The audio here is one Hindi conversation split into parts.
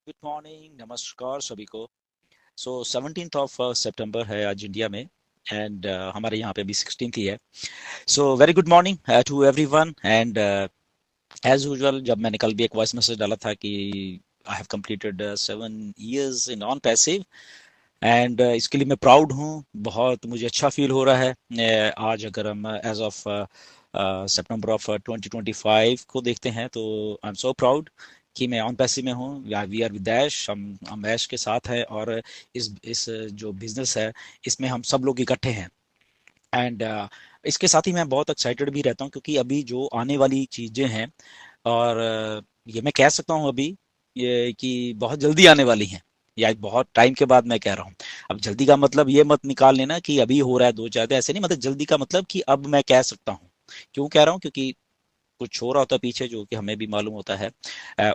गुड मॉर्निंग, नमस्कार सभी को। सो 17th ऑफ सितंबर है आज इंडिया में। एंड हमारे यहाँ पे भी 16th ही है। So very good morning to everyone. And as usual जब मैंने कल भी एक वॉइस मैसेज डाला था कि I have completed 7 years in on passive. And इसके लिए मैं प्राउड हूँ। बहुत मुझे अच्छा फील हो रहा है। आज अगर हम एज ऑफ सितंबर ऑफ 2025 को देखते हैं तो आई एम सो प्राउड कि मैं ऑन पैसिव में हूँ। वी आर विद ऐश, हम ऐश के साथ हैं। और इस जो बिजनेस है इसमें हम सब लोग इकट्ठे हैं। एंड इसके साथ ही मैं बहुत एक्साइटेड भी रहता हूँ क्योंकि अभी जो आने वाली चीज़ें हैं, और ये मैं कह सकता हूँ अभी ये कि बहुत जल्दी आने वाली हैं, या बहुत टाइम के बाद मैं कह रहा हूँ। अब जल्दी का मतलब ये मत निकाल लेना कि अभी हो रहा है 2 4 दिन, ऐसे नहीं। मतलब जल्दी का मतलब कि अब मैं कह सकता हूँ। क्यों कह रहा हूँ? क्योंकि कुछ हो रहा होता है पीछे जो कि हमें भी मालूम होता है।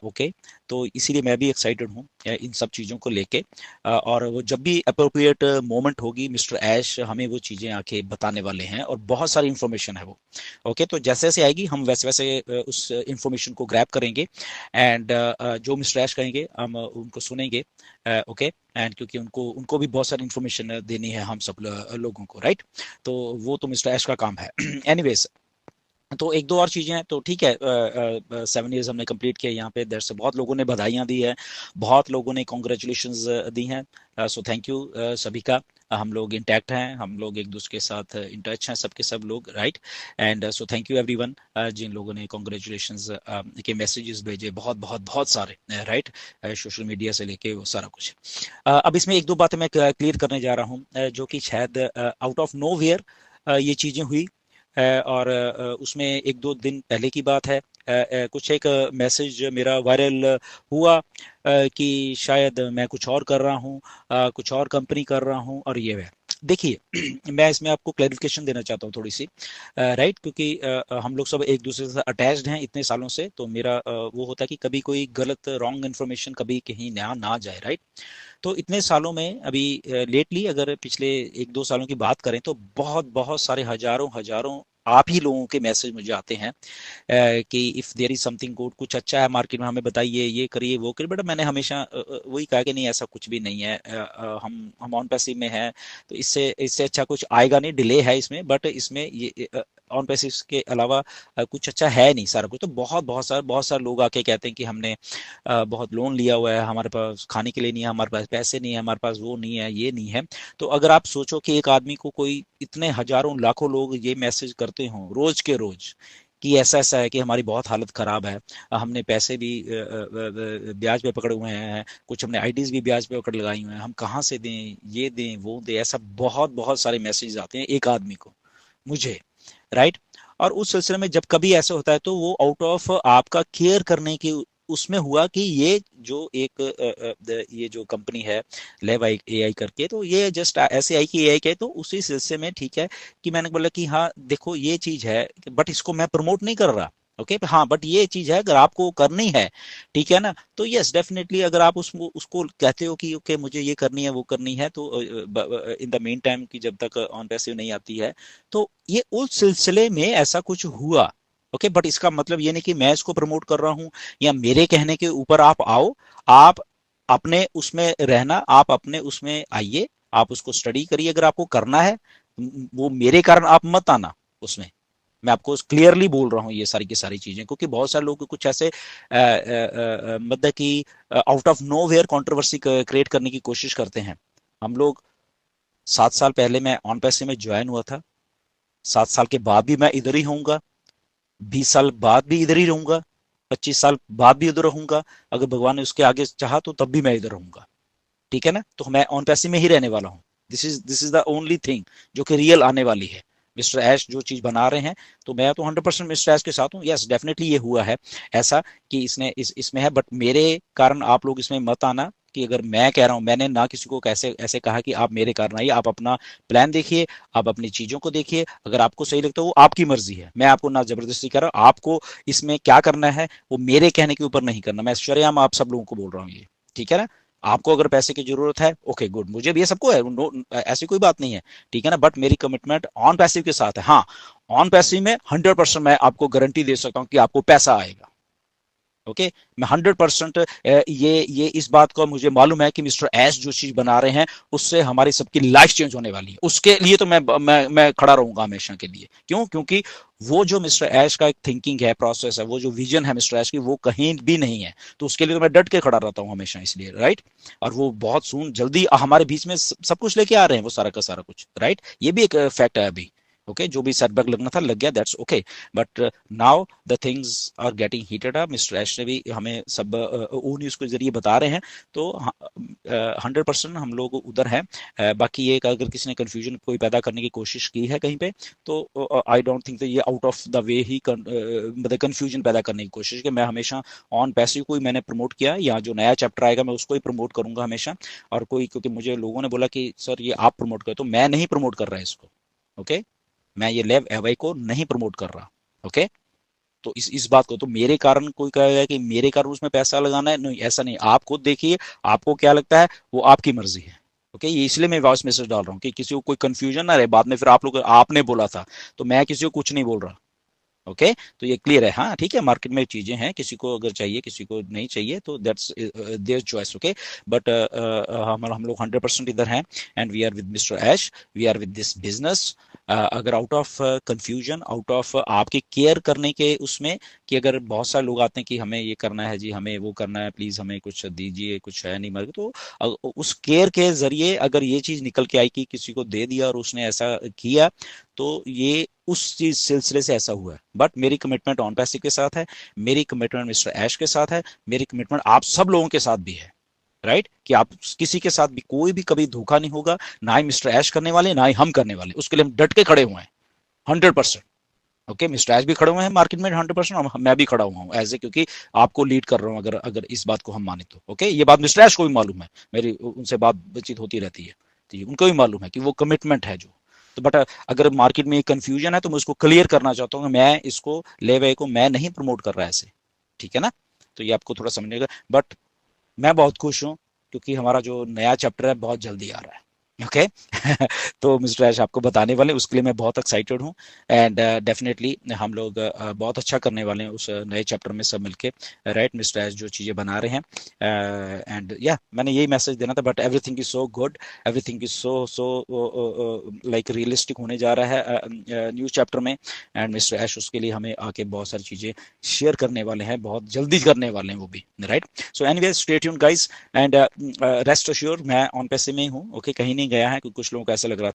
ओके। तो इसीलिए मैं भी एक्साइटेड हूँ इन सब चीज़ों को लेके। और वो जब भी अप्रोप्रिएट मोमेंट होगी मिस्टर ऐश हमें वो चीज़ें आके बताने वाले हैं, और बहुत सारी इन्फॉर्मेशन है वो। ओके, तो जैसे जैसे आएगी हम वैसे वैसे उस इन्फॉर्मेशन को ग्रैब करेंगे। एंड जो मिस्टर ऐश कहेंगे हम उनको सुनेंगे। ओके। एंड क्योंकि उनको उनको भी बहुत सारी इन्फॉर्मेशन देनी है हम सब लोगों को, राइट। तो वो तो मिस्टर ऐश का काम है। एनीवेज, तो एक दो और चीजें हैं तो ठीक है। 7 years हमने कंप्लीट किया यहाँ पे। देर से बहुत लोगों ने बधाइयाँ दी है, बहुत लोगों ने कॉन्ग्रेचुलेशंस दी हैं। सो थैंक यू सभी का। हम लोग इंटैक्ट हैं, हम लोग एक दूसरे के साथ इन टच हैं, सबके सब लोग, right. And so thank you everyone जिन लोगों ने कॉन्ग्रेचुलेशंस के मैसेजेस भेजे, बहुत बहुत बहुत सारे, राइट। सोशल मीडिया से लेके वो सारा कुछ। अब इसमें एक दो बातें मैं क्लियर करने जा रहा हूँ, जो कि शायद आउट ऑफ नो वेयर ये चीजें हुई। और उसमें एक दो दिन पहले की बात है। कुछ एक मैसेज मेरा वायरल हुआ कि शायद मैं कुछ और कर रहा हूँ, कुछ और कंपनी कर रहा हूँ, और ये है। देखिए, मैं इसमें आपको क्लैरिफिकेशन देना चाहता हूँ थोड़ी सी, राइट। क्योंकि हम लोग सब एक दूसरे से अटैच्ड हैं इतने सालों से, तो मेरा वो होता है कि कभी कोई गलत रॉन्ग इन्फॉर्मेशन कभी कहीं ना ना जाए, राइट। तो इतने सालों में अभी लेटली अगर पिछले एक दो सालों की बात करें तो बहुत बहुत सारे हजारों हजारों आप ही लोगों के मैसेज मुझे आते हैं कि if there is something good, कुछ अच्छा है मार्केट में हमें बताइए, ये करिए वो करिए। बट मैंने हमेशा वही कहा कि नहीं, ऐसा कुछ भी नहीं है। हम ऑन पैसिव में हैं, तो इससे इससे अच्छा कुछ आएगा नहीं। डिले है इसमें, बट इसमें ये ऑन पैसिव के अलावा कुछ अच्छा है नहीं सारा कुछ। तो बहुत सारे लोग आके कहते हैं कि हमने बहुत लोन लिया हुआ है, हमारे पास खाने के लिए नहीं है, हमारे पास पैसे नहीं है, हमारे पास वो नहीं है, ये नहीं है। तो अगर आप सोचो कि एक आदमी को कोई इतने हजारों लाखों लोग ये मैसेज करते हों रोज के रोज कि ऐसा ऐसा है कि हमारी बहुत हालत खराब है, हमने पैसे भी ब्याज पे पकड़े हुए हैं, कुछ हमने आईडीज भी ब्याज पे पकड़ लगाई हुए हैं, हम कहाँ से दें, ये दें वो दें, ऐसा बहुत बहुत सारे मैसेज आते हैं एक आदमी को, मुझे, राइट। और उस सिलसिले में जब कभी ऐसा होता है तो वो आउट ऑफ आपका केयर करने की उसमें हुआ कि ये जो एक ये जो कंपनी है लेव आई एआई करके, तो ये जस्ट ऐसे आई कि एआई के, तो उसी सिलसिले में ठीक है कि मैंने बोला कि हाँ देखो ये चीज है, बट इसको मैं प्रमोट नहीं कर रहा। ओके, हाँ, बट ये चीज है अगर आपको करनी है, ठीक है ना, तो यस डेफिनेटली अगर आप उसको उसको कहते हो कि ओके मुझे ये करनी है वो करनी है, तो इन द मेन टाइम की जब तक ऑन पैसिव नहीं आती है, तो ये उस सिलसिले में ऐसा कुछ हुआ। ओके, बट इसका मतलब ये नहीं कि मैं इसको प्रमोट कर रहा हूँ या मेरे कहने के ऊपर आप आओ। आप अपने उसमें रहना, आप अपने उसमें आइए, आप उसको स्टडी करिए अगर आपको करना है। वो मेरे कारण आप मत आना उसमें। मैं आपको क्लियरली बोल रहा हूँ ये सारी की सारी चीजें, क्योंकि बहुत सारे लोग कुछ ऐसे मतलब कि out of nowhere controversy create करने की कोशिश करते हैं। हम लोग 7 साल पहले मैं ऑन पैसे में ज्वाइन हुआ था, 7 साल के बाद भी मैं इधर ही होऊंगा, 20 साल बाद भी इधर ही रहूंगा, 25 साल बाद भी इधर रहूंगा। अगर भगवान ने उसके आगे चाहा तो तब भी मैं इधर रहूंगा, ठीक है ना। तो मैं ऑन पैसे में ही रहने वाला हूँ। This is the only thing जो कि रियल आने वाली है। मिस्टर ऐश जो चीज बना रहे हैं, तो मैं तो 100% मिस्टर ऐश के साथ हूँ। यस डेफिनेटली ये हुआ है ऐसा कि इसने इसमें है, बट मेरे कारण आप लोग इसमें मत आना। कि अगर मैं कह रहा हूं, मैंने ना किसी को कैसे ऐसे कहा कि आप मेरे कारण आइए, आप अपना प्लान देखिए, आप अपनी चीजों को देखिए, अगर आपको सही लगता है वो आपकी मर्जी है, मैं आपको ना जबरदस्ती कर रहा हूं। आपको इसमें क्या करना है वो मेरे कहने के ऊपर नहीं करना। मैं शरेआम आप सब लोगों को बोल रहा हूँ ये, ठीक है ना। आपको अगर पैसे की जरूरत है, ओके गुड, मुझे भी ये सबको है, ऐसी कोई बात नहीं है, ठीक है ना। बट मेरी कमिटमेंट ऑन पैसिव के साथ है। हाँ, ऑन पैसिव में 100% मैं आपको गारंटी दे सकता हूं कि आपको पैसा आएगा। ओके मैं 100% ये इस बात को मुझे मालूम है कि मिस्टर एस जो चीज बना रहे हैं उससे हमारी सबकी लाइफ चेंज होने वाली है। उसके लिए तो मैं खड़ा रहूंगा हमेशा के लिए। क्यों? क्योंकि वो जो मिस्टर एश का एक थिंकिंग है, प्रोसेस है, वो जो विजन है मिस्टर एश की, वो कहीं भी नहीं है। तो उसके लिए तो मैं डट के खड़ा रहता हूँ हमेशा, इसलिए राइट। और वो बहुत सून जल्दी हमारे बीच में सब कुछ लेके आ रहे हैं, वो सारा का सारा कुछ राइट। ये भी एक फैक्ट है अभी। ओके जो भी सेटबैक लगना था लग गया, that's okay. But now the things are getting heated up. Mister Ash ने भी हमें सब ओ न्यूज के जरिए बता रहे हैं। तो 100% हम लोग उधर हैं। बाकी ये अगर किसी ने कंफ्यूजन कोई पैदा करने की कोशिश की है कहीं पे, तो आई डोंट थिंक ये आउट ऑफ द वे ही मतलब कंफ्यूजन पैदा करने की कोशिश कि मैं हमेशा ऑन पैसिव को ही मैंने प्रमोट किया, या जो नया चैप्टर आएगा मैं उसको ही प्रमोट करूंगा हमेशा। और कोई, क्योंकि मुझे लोगों ने बोला कि सर ये आप प्रमोट करो, तो मैं नहीं प्रमोट कर रहा इसको। ओके मैं ये लेव एवाई को नहीं प्रमोट कर रहा। ओके तो इस बात को तो मेरे कारण कोई कहेगा कि मेरे कारण उसमें पैसा लगाना है, नहीं ऐसा नहीं। आप खुद देखिए आपको क्या लगता है, वो आपकी मर्जी है। ओके ये इसलिए मैं वॉइस मैसेज डाल रहा हूँ कि किसी को कोई कंफ्यूजन ना रहे बाद में, फिर आप लोग आपने बोला था, तो मैं किसी को कुछ नहीं बोल रहा। ओके तो ये क्लियर है। हाँ ठीक है, मार्केट में चीजें हैं, किसी को अगर चाहिए किसी को नहीं चाहिए, तो that's their choice. Okay but हम लोग 100% इधर हैं, and we are with mister Ash, we are with this business. अगर out of confusion, out of आपके केयर करने के उसमें, कि अगर बहुत सारे लोग आते हैं कि हमें ये करना है जी, हमें वो करना है, प्लीज हमें कुछ दीजिए, कुछ है नहीं मगर, तो उस केयर के जरिए अगर ये चीज निकल के आई कि किसी को दे दिया और उसने ऐसा किया, तो ये उस चीज सिलसिले से ऐसा हुआ है। बट मेरी कमिटमेंट ऑन पैसिव के साथ है, मेरी कमिटमेंट मिस्टर ऐश के साथ है, मेरी कमिटमेंट आप सब लोगों के साथ भी है राइट। कि आप किसी के साथ भी कोई भी कभी धोखा नहीं होगा, ना ही मिस्टर ऐश करने वाले ना ही हम करने वाले, उसके लिए हम डट के खड़े हुए हैं 100%। ओके मिस्टर ऐश भी खड़े हुए हैं मार्केट में 100%, मैं भी खड़ा हुआ हूँ एज ए, क्योंकि आपको लीड कर रहा हूँ अगर अगर इस बात को हम माने तो। ओके ये बात मिस्टर ऐश को भी मालूम है, मेरी उनसे बातचीत होती रहती है, तो उनको भी मालूम है कि वो कमिटमेंट है जो। तो बट अगर मार्केट में कंफ्यूजन है तो मैं उसको क्लियर करना चाहता हूँ, मैं इसको लेवे को मैं नहीं प्रमोट कर रहा ऐसे, ठीक है ना। तो ये आपको थोड़ा समझेगा। बट मैं बहुत खुश हूँ क्योंकि हमारा जो नया चैप्टर है बहुत जल्दी आ रहा है। ओके तो मिस्टर ऐश आपको बताने वाले, उसके लिए मैं बहुत एक्साइटेड हूँ। एंड डेफिनेटली हम लोग बहुत अच्छा करने वाले हैं उस नए चैप्टर में सब मिलके, राइट। मिस्टर ऐश जो चीज़ें बना रहे हैं, एंड या मैंने यही मैसेज देना था। But everything is so good, everything is so so like realistic होने जा रहा है न्यू चैप्टर में। एंड मिस्टर ऐश उसके लिए हमें आके बहुत सारी चीज़ें शेयर करने वाले हैं, बहुत जल्दी करने वाले हैं वो भी, right. So anyways stay tuned guys, and rest assure मैं ऑन पैसे में ही हूँ। ओके कहीं नहीं गया है, क्योंकि कुछ लोगों को ऐसा लग रहा